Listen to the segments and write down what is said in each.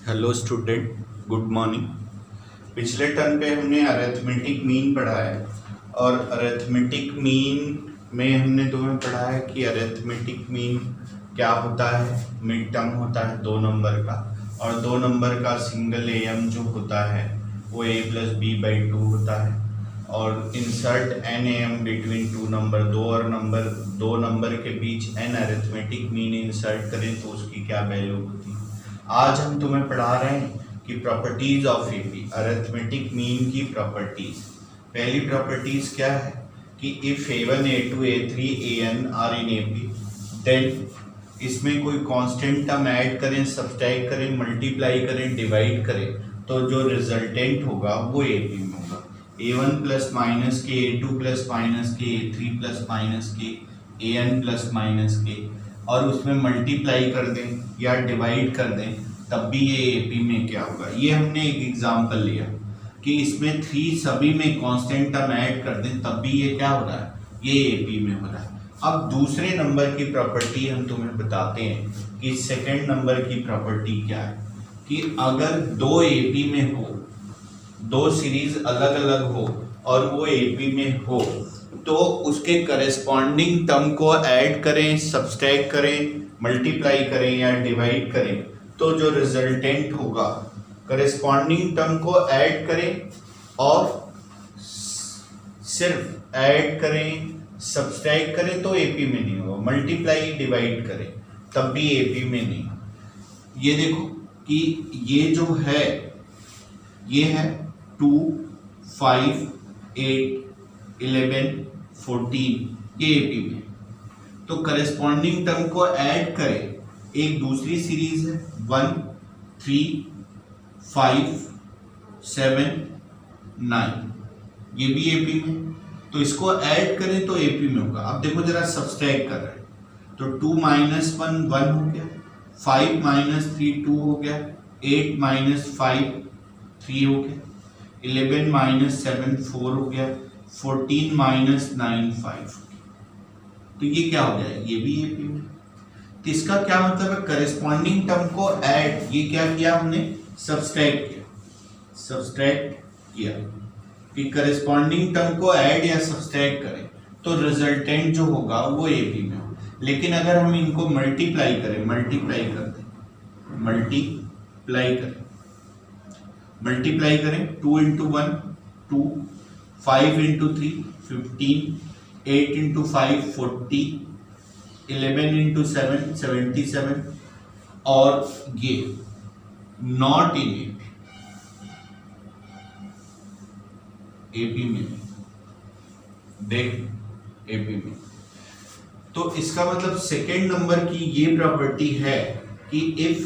Hello student, good morning. पिछले term पे हमने अरिथमेटिक मीन पढ़ा है और अरिथमेटिक मीन में हमने तुम्हें पढ़ा है कि अरिथमेटिक मीन क्या होता है। मिड टर्म होता है 2 नंबर का, और 2 नंबर का सिंगल एम जो होता है वो a+b/2 होता है। और insert an M between 2 number, दो नंबर के बीच एन अरिथमेटिक मीन इंसर्ट करें तो उसकी क्या वैल्यू होती है। आज हम तुम्हें पढ़ा रहे हैं कि properties of AP, arithmetic mean की प्रॉपर्टीज। पहली प्रॉपर्टीज क्या है कि if a1 a2 a3 an are in AP, then इसमें कोई कांस्टेंट टर्म ऐड करें, सब्ट्रैक्ट करें, मल्टीप्लाई करें, डिवाइड करें तो जो रिजल्टेंट होगा वो एपी में होगा। a1 प्लस माइनस के, a2 प्लस माइनस के, a3 प्लस माइनस के, an प्लस माइनस के, और उसमें मल्टीप्लाई कर दें या डिवाइड कर दें तब भी ये एपी में क्या होगा। ये हमने एक एग्जांपल लिया कि इसमें 3 सभी में कांस्टेंट टर्म ऐड कर दें तब भी ये क्या हो रहा है, ये एपी में हो रहा है। अब दूसरे नंबर की प्रॉपर्टी हम तुम्हें बताते हैं कि सेकंड नंबर की प्रॉपर्टी क्या है कि अगर दो एपी में हो, दो सीरीज अलग अलग हो और वो एपी में हो तो उसके करस्पॉन्डिंग टर्म को ऐड करें, सब्सट्रैक्ट करें, मल्टीप्लाई करें या डिवाइड करें तो जो रिजल्टेंट होगा, करस्पॉन्डिंग टर्म को ऐड करें और सिर्फ ऐड करें, सब्सट्रैक्ट करें तो एपी में नहीं होगा, मल्टीप्लाई डिवाइड करें तब भी एपी में नहीं होगा। ये देखो कि ये जो है ये है 2, 5, 8, 11, 14 ये एपी में, तो करस्पॉन्डिंग टर्म को ऐड करें। एक दूसरी सीरीज है 1, 3, 5, 7, 9 ये भी एपी में, तो इसको ऐड करें तो एपी में होगा। अब देखो जरा सब्सट्रैक्ट कर रहे हैं तो 2 - 1 1 हो गया, 5 - 3 2 हो गया, 8 - 5 3 हो गया, 11 - 7 4 हो गया, 14 - 9 5। तो ये क्या हो गया, ये भी एपी में। तो इसका क्या मतलब है, करस्पॉन्डिंग टर्म को ऐड, ये क्या किया हमने, सब्सट्रैक्ट किया, सब्सट्रैक्ट किया कि करस्पॉन्डिंग टर्म को ऐड या सब्सट्रैक्ट करें तो रिजल्टेंट जो होगा वो एपी में होगा। लेकिन अगर हम इनको मल्टीप्लाई करें, मल्टीप्लाई कर दें, मल्टीप्लाई करें, मल्टीप्लाई करें 2 × 1 2, 5 × 3 15, 8 × 5 40, 11 × 7 77, और ये नॉट इन एपी में, देख एपी में। तो इसका मतलब सेकेंड नंबर की ये प्रॉपर्टी है कि if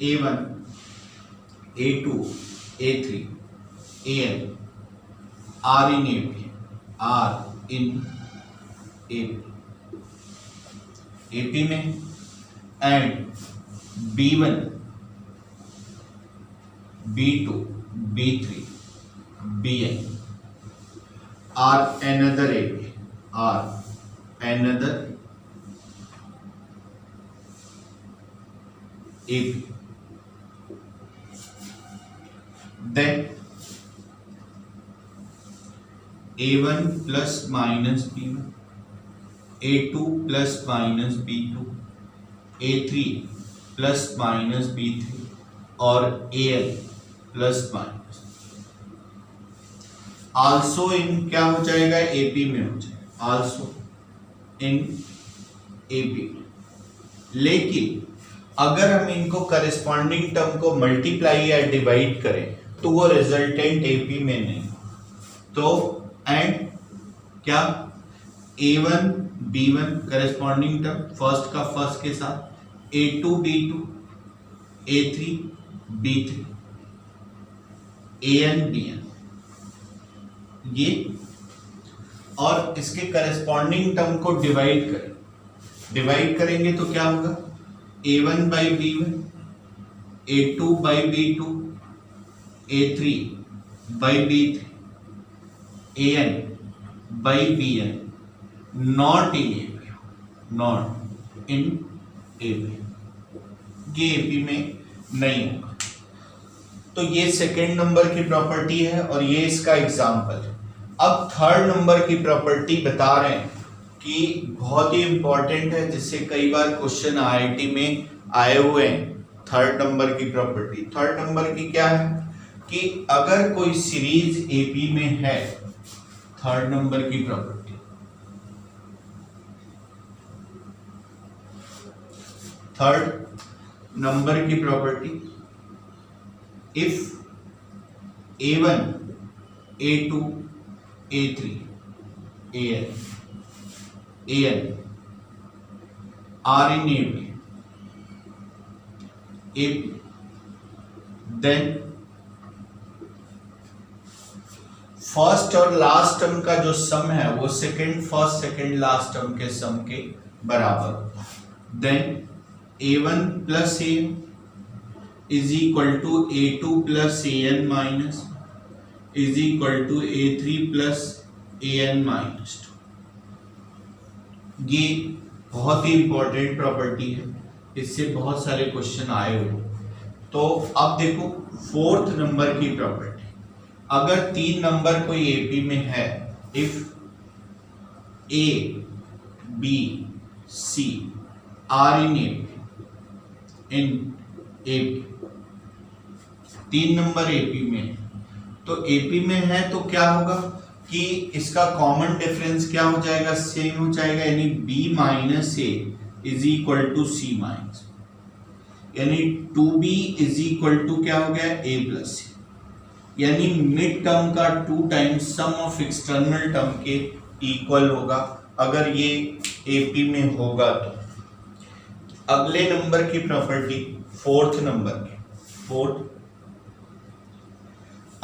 a1 a2 a3 an are in AP, are in AP में, and b1 b2 b3 bn are another AP, are another AP, then a1 plus minus b1, a2 plus minus b2, a3 plus minus b3 और an plus minus also in क्या हो जाएगा, AP में हो जाएगा, also in AP. लेकिन अगर हम इनको करस्पॉन्डिंग टर्म को मल्टीप्लाई या डिवाइड करें तो वो रिजल्टेंट एपी में नहीं। तो एंड क्या, a1 b1 corresponding term first का फर्स्ट के साथ, a2 b2 a3 b3 an bn ये, और इसके करस्पॉन्डिंग टर्म को डिवाइड करें, डिवाइड करेंगे तो क्या होगा, a1 by b1, a2 by b2, a3 by b3, an by bn, not in AP, not in AP, ये एपी में नहीं होगा। तो ये सेकेंड नंबर की प्रॉपर्टी है और ये इसका एग्जाम्पल है। अब थर्ड नंबर की प्रॉपर्टी बता रहे हैं कि बहुत ही इंपॉर्टेंट है, जिससे कई बार क्वेश्चन आईआईटी में आए हुए हैं। थर्ड नंबर की प्रॉपर्टी, थर्ड नंबर की क्या है कि अगर कोई सीरीज एपी में है, थर्ड नंबर की प्रॉपर्टी, थर्ड नंबर की property, if a1 a2 a3 an are in AP, then first और लास्ट टर्म का जो सम है वो second first second last term के सम के बराबर होता है। Then a1 plus a is equal to a2 plus an minus is equal to a3 plus an minus 2। ये बहुत ही इंपॉर्टेंट प्रॉपर्टी है, इससे बहुत सारे क्वेश्चन आए हुए। तो अब देखो फोर्थ नंबर की प्रॉपर्टी, अगर 3 नंबर कोई एपी में है, if A B C are in AP, 3 number AP में, तो एपी में है तो क्या होगा कि इसका कॉमन डिफरेंस क्या हो जाएगा, सेम हो जाएगा, यानी b minus A is equal to C minus, यानी 2b इज इक्वल टू क्या हो गया, a प्लस सी, यानी मिड टर्म का 2 times sum of external term के इक्वल होगा अगर ये एपी में होगा। तो अगले नंबर की प्रॉपर्टी, फोर्थ नंबर की, फोर्थ,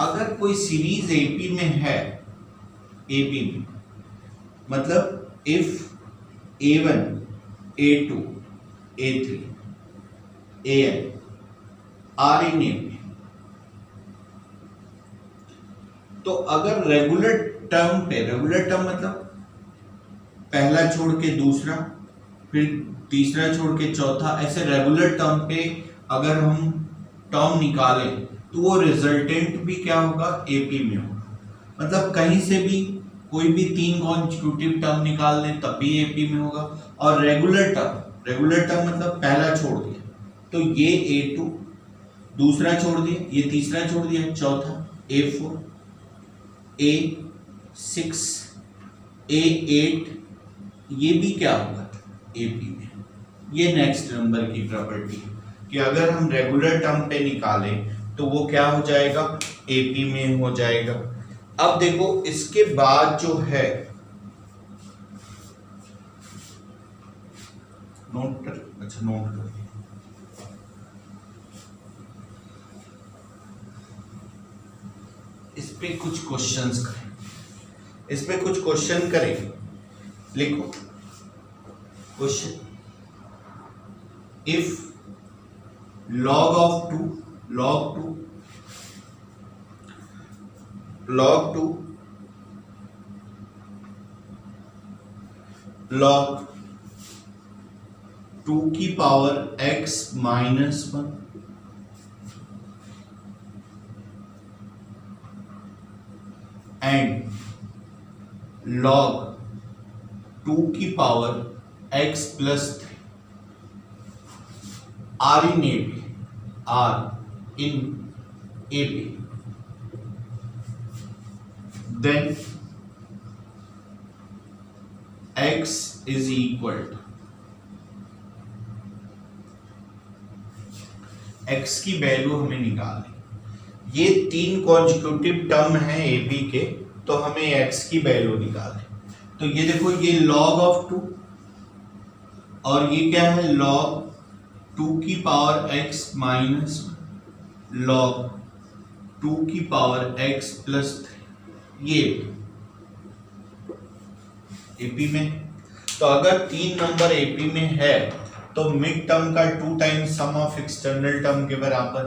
अगर कोई सीरीज एपी में है, एपी में मतलब if a1 a2 a3 an are in AP, तो अगर रेगुलर टर्म पे, रेगुलर टर्म मतलब पहला छोड़ के दूसरा, फिर तीसरा छोड़ के चौथा, ऐसे रेगुलर टर्म पे अगर हम टर्म निकालें तो वो रिजल्टेंट भी क्या होगा, एपी में होगा। मतलब कहीं से भी कोई भी 3 कॉन्जिक्यूटिव टर्म निकाल लें तब भी एपी में होगा। और रेगुलर टर्म, रेगुलर टर्म मतलब पहला छोड़ दिया तो ये a2, दूसरा छोड़ दिया, ये तीसरा छोड़ दिया, चौथा a4 a6 a8, ये भी क्या होगा, एपी में। ये नेक्स्ट नंबर की प्रॉपर्टी कि अगर हम रेगुलर टर्म पे निकालें तो वो क्या हो जाएगा, एपी में हो जाएगा। अब देखो इसके बाद जो है, नोट कर, अच्छा नोट कर, इस पे कुछ क्वेश्चंस करें, इस पे कुछ क्वेश्चन करें। लिखो question, if log of 2 log 2 log 2 की power x minus 1 and log 2 की power x plus 3 are in AP, then x is equal to, x की वैल्यू हमें निकालनी। ये 3 कॉन्जिक्यूटिव टर्म है एपी के, तो हमें x की वैल्यू निकालनी। तो ये देखो, ये log of 2 और ये क्या है, log 2 की पावर x माइनस log 2 की पावर x प्लस 3, ये एपी में। तो अगर 3 नंबर एपी में है तो मिड टर्म का 2 times sum of external term के बराबर,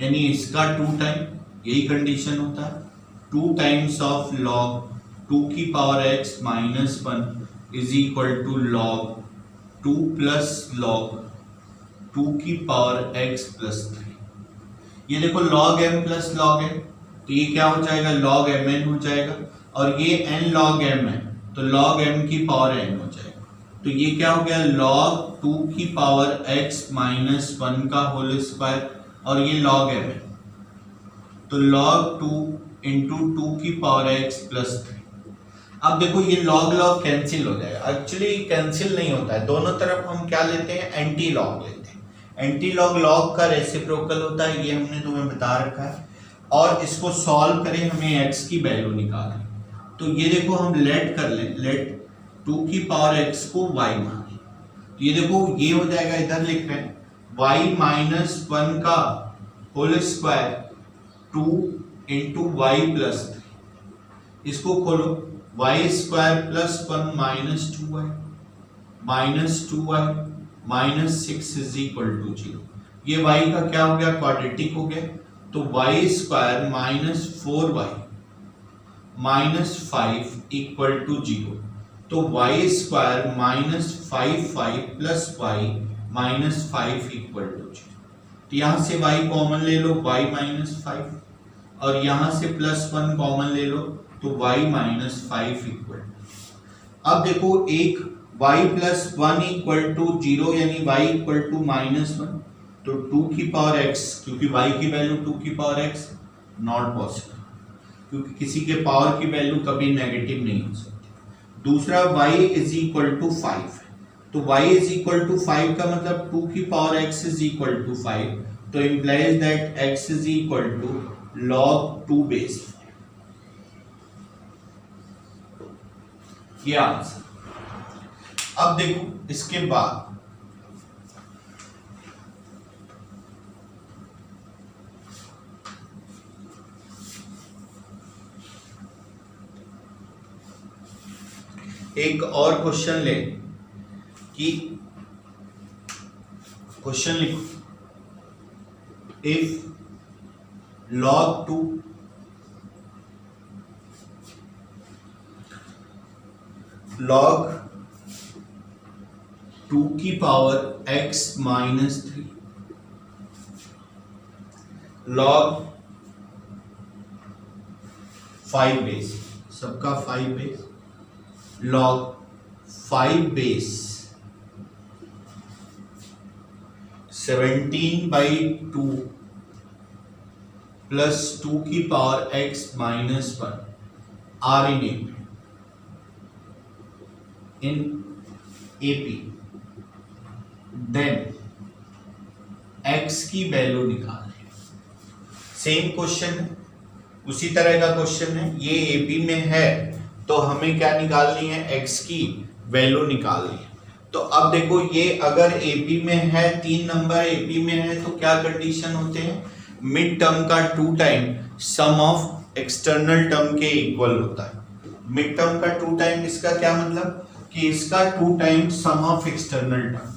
यानी इसका 2 टाइम, यही कंडीशन होता है, 2 टाइम्स ऑफ log 2 की power x minus 1 is equal to log 2 plus log 2 की पावर x प्लस 3। ये देखो log m plus log n, तो ये क्या हो जाएगा log mn हो जाएगा, और ये n log m है तो log m की पावर n हो जाएगा, तो ये क्या हो गया log 2 की पावर x माइनस 1 का होल स्क्वायर, और ये log m है तो log 2 इंटू 2 की पावर x प्लस 3। अब देखो ये log log कैंसिल हो जाएगा, एक्चुअली कैंसिल नहीं होता है, दोनों तरफ हम क्या लेते हैं एंटी लॉग लेते हैं, एंटी लॉग लॉग का रेसिप्रोकल होता है, ये हमने तुम्हें बता रखा है। और इसको सॉल्व करें, हमें x की वैल्यू निकालें, तो ये देखो हम लेट कर लें, लेट 2 की पावर x को y माने, तो ये देखो ये हो जाएगा, इधर लिख रहे हैं y माइनस 1 का whole square 2 into y plus 3, इसको खोलो y square plus 1 minus 2y minus 6 is equal to 0। ये y का क्या हो गया, क्वाड्रेटिक हो गया, तो y square minus 4y minus 5 equal to 0, तो y square minus 5y plus y minus 5 equal to 0। तो यहां से y कॉमन ले लो, y माइनस 5, और यहां से प्लस 1 कॉमन ले लो तो y माइनस 5 इक्वल। अब देखो एक y प्लस 1 इक्वल टू 0 यानी y इक्वल टू माइनस 1, तो 2 की पावर x, क्योंकि y की वैल्यू 2 की पावर x नॉट पॉसिबल, क्योंकि किसी के पावर की वैल्यू कभी नेगेटिव नहीं हो सकती। दूसरा y इज इक्वल टू 5, तो y इज इक्वल टू 5 का मतलब 2 की power x is equal to 5, तो implies that x is equal to log 2 base 5, ये आंसर। अब देखो इसके बाद एक और क्वेश्चन ले कि क्वेश्चन लिखो, इफ log 2 log 2 की power x minus 3 log 5 base, सबका 5 बेस, log 5 बेस 17/2 प्लस 2 की power x minus 1 are in AP, then x की वैल्यू निकाल रहे। सेम क्वेश्चन है, उसी तरह का क्वेश्चन है, ये AP में है तो हमें क्या निकालनी है, x की वैल्यू निकालनी है। तो अब देखो ये अगर AP में है, 3 नंबर AP में है, तो क्या कंडीशन होते हैं, मिड टर्म का 2 time sum of external term के इक्वल होता है। मिड टर्म का 2 टाइम, इसका क्या मतलब कि इसका 2 time sum of external term,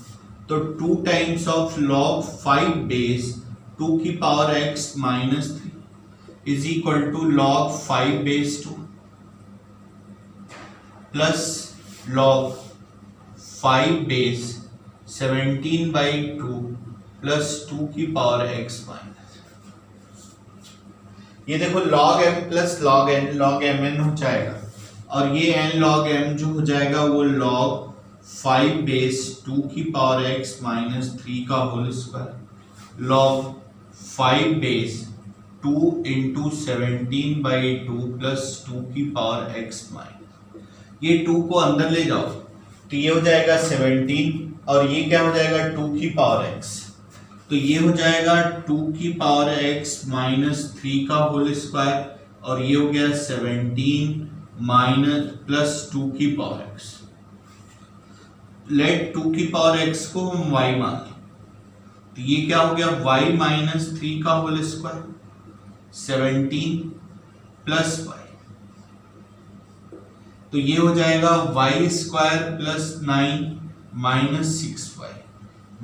तो 2 टाइम्स ऑफ log 5 बेस 2 की power x minus 3 is equal to log 5 base 2 plus log 5 base 17/2 plus 2 की पावर x माइनस, ये देखो log m plus log n log mn हो जाएगा, और ये n log m जो हो जाएगा वो log 5 बेस 2 की पावर x माइनस 3 का whole square log 5 base 2 into 17/2 plus 2 की पावर x माइनस, ये 2 को अंदर ले जाओ तो ये हो जाएगा 17, और ये क्या हो जाएगा 2 की पावर x, तो ये हो जाएगा 2 की पावर x माइनस 3 का होल स्क्वायर, और ये हो गया 17 माइनस प्लस 2 की पावर x, लेट 2 की पावर x को हम y मान लें, तो ये क्या हो गया y माइनस 3 का होल स्क्वायर 17 प्लस y, तो ये हो जाएगा y square plus 9 minus 6y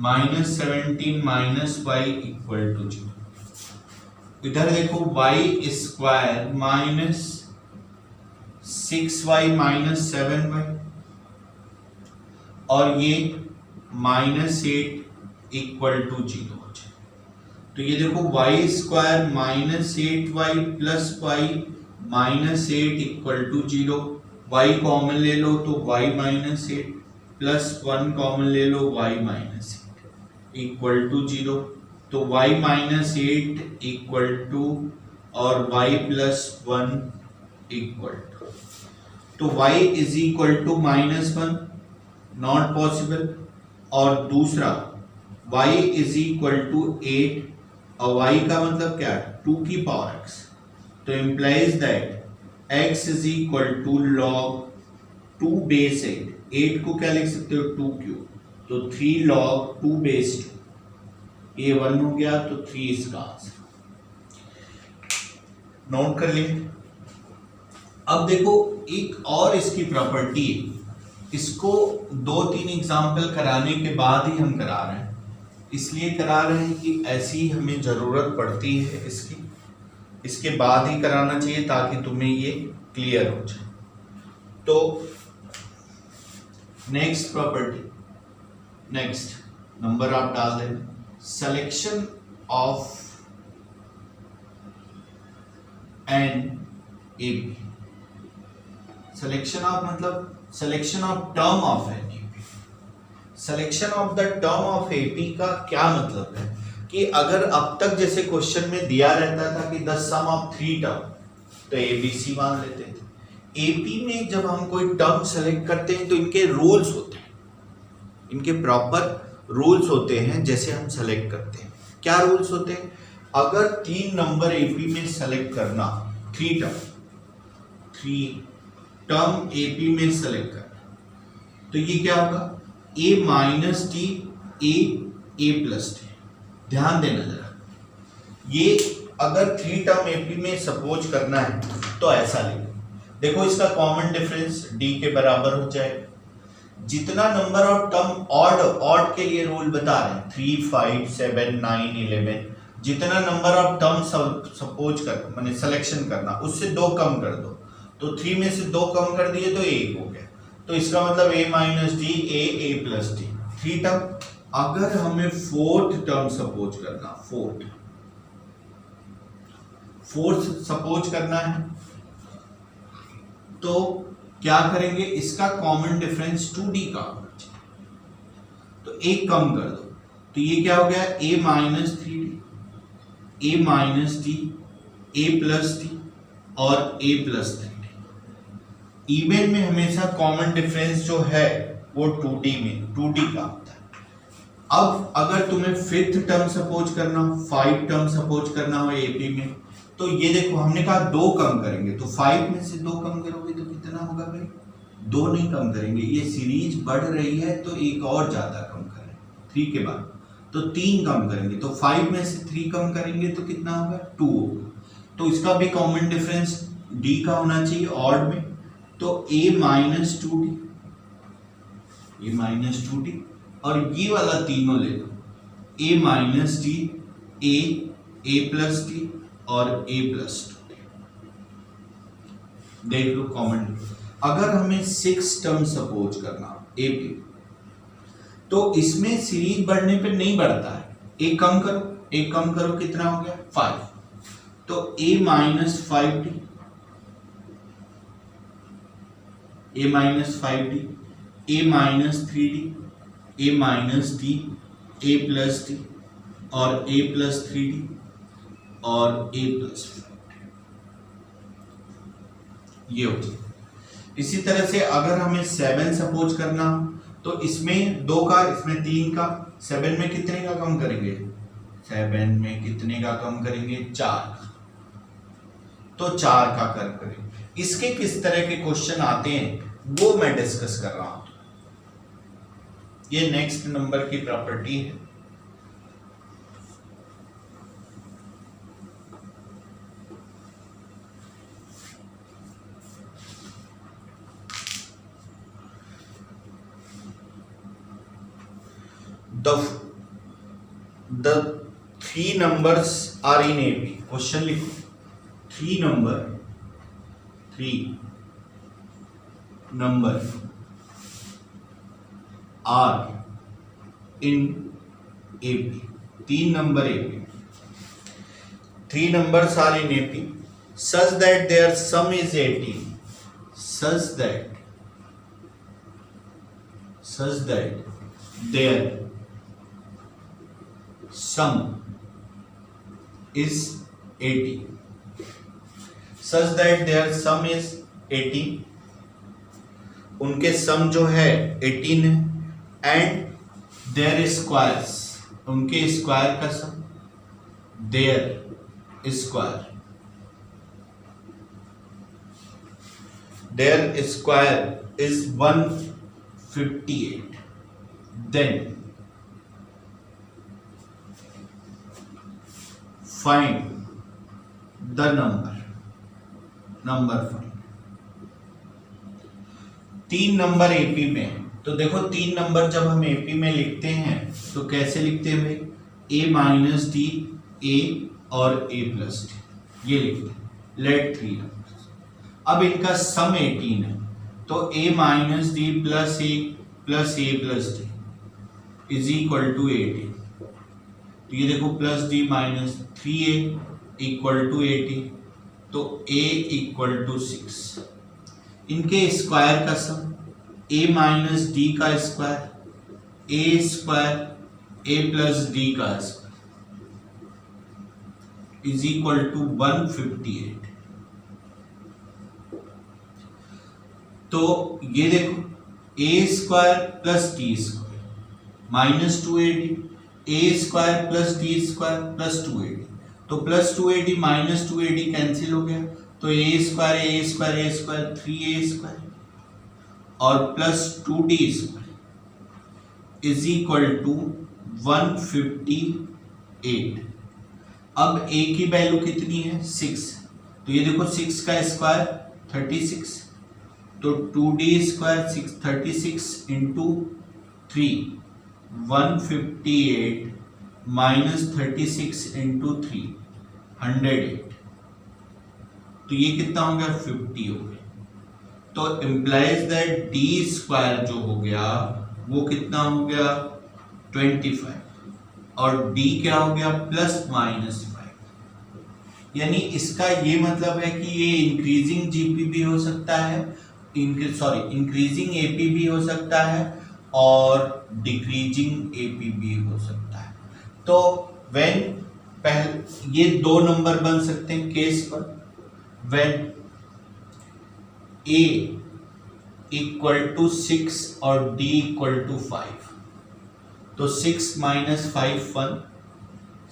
minus 17 minus y equal to 0। इधर देखो y square minus 6y minus 7y, और ये माइनस 8 इक्वल टू 0 हो जाए। तो ये देखो y square minus 8y plus y minus 8 equal to 0। Y common ले लो तो y माइनस 8 प्लस 1 कॉमन ले लो y माइनस 8 इक्वल टू 0। तो y माइनस 8 इक्वल टू और y प्लस 1 इक्वल टू, तो y is equal to minus 1, not possible. और दूसरा y इज इक्वल टू 8 और y का मतलब क्या है 2 की पावर x, तो implies that x is equal to log 2 base 8 को क्या लिख सकते हो 2 क्यूब, तो 3 log 2 बेस 2, ये 1 हो गया तो 3 इसका आंसर। नोट कर लिए। अब देखो एक और इसकी प्रॉपर्टी है, इसको 2-3 एग्जाम्पल कराने के बाद ही हम करा रहे हैं, इसलिए करा रहे हैं कि ऐसी हमें जरूरत पड़ती है इसकी, इसके बाद ही कराना चाहिए ताकि तुम्हें ये क्लियर हो जाए। तो नेक्स्ट प्रॉपर्टी, नेक्स्ट नंबर आप डाल दें, selection of an A B, selection of मतलब selection of term of an A B. Selection of the term of AP का क्या मतलब है कि अगर अब तक जैसे क्वेश्चन में दिया रहता था कि द सम ऑफ 3 टर्म, तो एबीसी मान लेते थे। एपी में जब हम कोई टर्म सेलेक्ट करते हैं तो इनके रूल्स होते हैं, इनके प्रॉपर रूल्स होते हैं जैसे हम सेलेक्ट करते हैं। क्या रूल्स होते हैं? अगर 3 नंबर एपी में सेलेक्ट करना, 3 टर्म एपी में सेलेक्ट करना, तो ये क्या होगा a minus T A plus T. ध्यान देना जरा, ये अगर 3 टर्म एपी में सपोज करना है तो ऐसा लिखो। देखो इसका कॉमन डिफरेंस d के बराबर हो जाएगा। जितना नंबर ऑफ टर्म ऑड के लिए रूल बता रहे हैं 3, 5, 7, 9, 11, जितना नंबर ऑफ टर्म सपोज कर मैंने सिलेक्शन करना उससे 2 कम कर दो, तो 3 में से 2 कम कर दिए तो 1 हो गया, तो इसका मतलब a minus D A plus D 3 term. अगर हमें 4th टर्म सपोज करना, 4th सपोज करना है तो क्या करेंगे, इसका कॉमन डिफरेंस 2d का होना चाहिए, तो 1 कम कर दो, तो ये क्या हो गया a minus 3d, a minus D A plus D और a प्लस 3d। इवन में हमेशा कॉमन डिफरेंस जो है वो 2d में 2d का होता है। अब अगर तुम्हें 5th टर्म सपोज करना, 5 टर्म सपोज करना हो एपी में, तो ये देखो हमने कहा 2 कम करेंगे, तो 5 में से 2 कम करोगे तो कितना होगा भाई, 2 नहीं कम करेंगे, ये सीरीज बढ़ रही है तो एक और ज्यादा कम करें 3 के बाद, तो 3 कम करेंगे, तो 5 में से 3 कम करेंगे तो कितना होगा 2 होगा, तो इसका भी कॉमन डिफरेंस d का होना चाहिए ऑड में, तो a माइनस 2d, ये माइनस 2d और ये वाला तीनों ले लो, a minus D A plus D और a प्लस 2d। देख लो कॉमन। अगर हमें 6 टर्म सपोज करना a पे, तो इसमें सीरीज बढ़ने पे नहीं बढ़ता है, एक कम करो कितना हो गया 5, तो a minus 5d, a minus 5d, a minus 3d, a minus d, a plus d और a प्लस 3d और a प्लस 5d, ये हो गया। इसी तरह से अगर हमें 7 सपोज करना तो इसमें 2 का, इसमें 3 का, 7 में कितने का कम करेंगे, 7 में कितने का कम करेंगे 4, तो 4 का करेंगे। इसके किस तरह के क्वेश्चन आते हैं वो मैं डिस्कस कर रहा हूं, ये नेक्स्ट नंबर की प्रॉपर्टी है। The 3 numbers are in AP। Question लिखो, 3 number are in AP, 3 number AP। 3 numbers are in AP such that their sum is 18, such that their sum is 80, such that their sum is 18, उनके सम जो है 18 है, and their squares, उनके square का sum, their square is 158, then find the number find। 3 number AP में है, तो देखो 3 नंबर जब हम एपी में लिखते हैं तो कैसे लिखते हैं भाई, a माइनस डी, ए और a प्लस डी, ये लिखते हैं। लेट 3 नंबर, अब इनका सम 18 है, तो a minus D plus A plus D is equal to 18। तो ये देखो plus D minus 3a equal to 18, तो a इक्वल टू 6। इनके स्क्वायर का सम a माइनस डी का square, a square a plus D का स्क्वायर इज इक्वल टू 158। तो ये देखो a square plus D square minus 280, a square plus D square plus 280, तो plus 280 minus 280 cancel हो गया, तो a स्क्वायर 3a स्क्वायर और plus 2d square is equal to 158। अब a की वैल्यू कितनी है, 6, तो ये देखो 6 का स्क्वायर 36, तो 2d square 36 into 3, 158 minus 36 into 3, 108, तो ये कितना हो गया, 50 हो गया। तो इम्प्लाइज दैट डी स्क्वायर जो हो गया वो कितना हो गया, 25, और डी क्या हो गया, प्लस माइनस 5। यानी इसका ये मतलब है कि ये इंक्रीजिंग जीपी भी हो सकता है, इंक्रीजिंग एपी भी हो सकता है और डिक्रीजिंग एपी भी हो सकता है। तो व्हेन पहले ये 2 नंबर बन सकते हैं केस पर, व्हेन a इक्वल टू 6 और d इक्वल टू 5, तो 6 माइनस 5 1,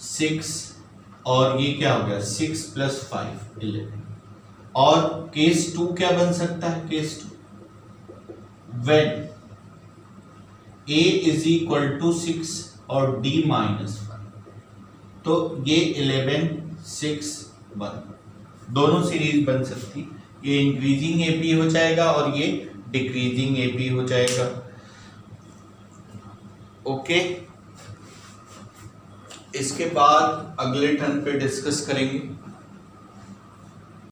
6 और ये क्या हो गया, 6 प्लस 5 11। और केस 2 क्या बन सकता है, case 2 when a is equal to 6 और d माइनस 1, तो ये 11 6 1, दोनों सीरीज बन सकती, ये इंक्रीजिंग एपी हो जाएगा और ये डिक्रीजिंग एपी हो जाएगा। ओके, इसके बाद अगले टर्न पे डिस्कस करेंगे।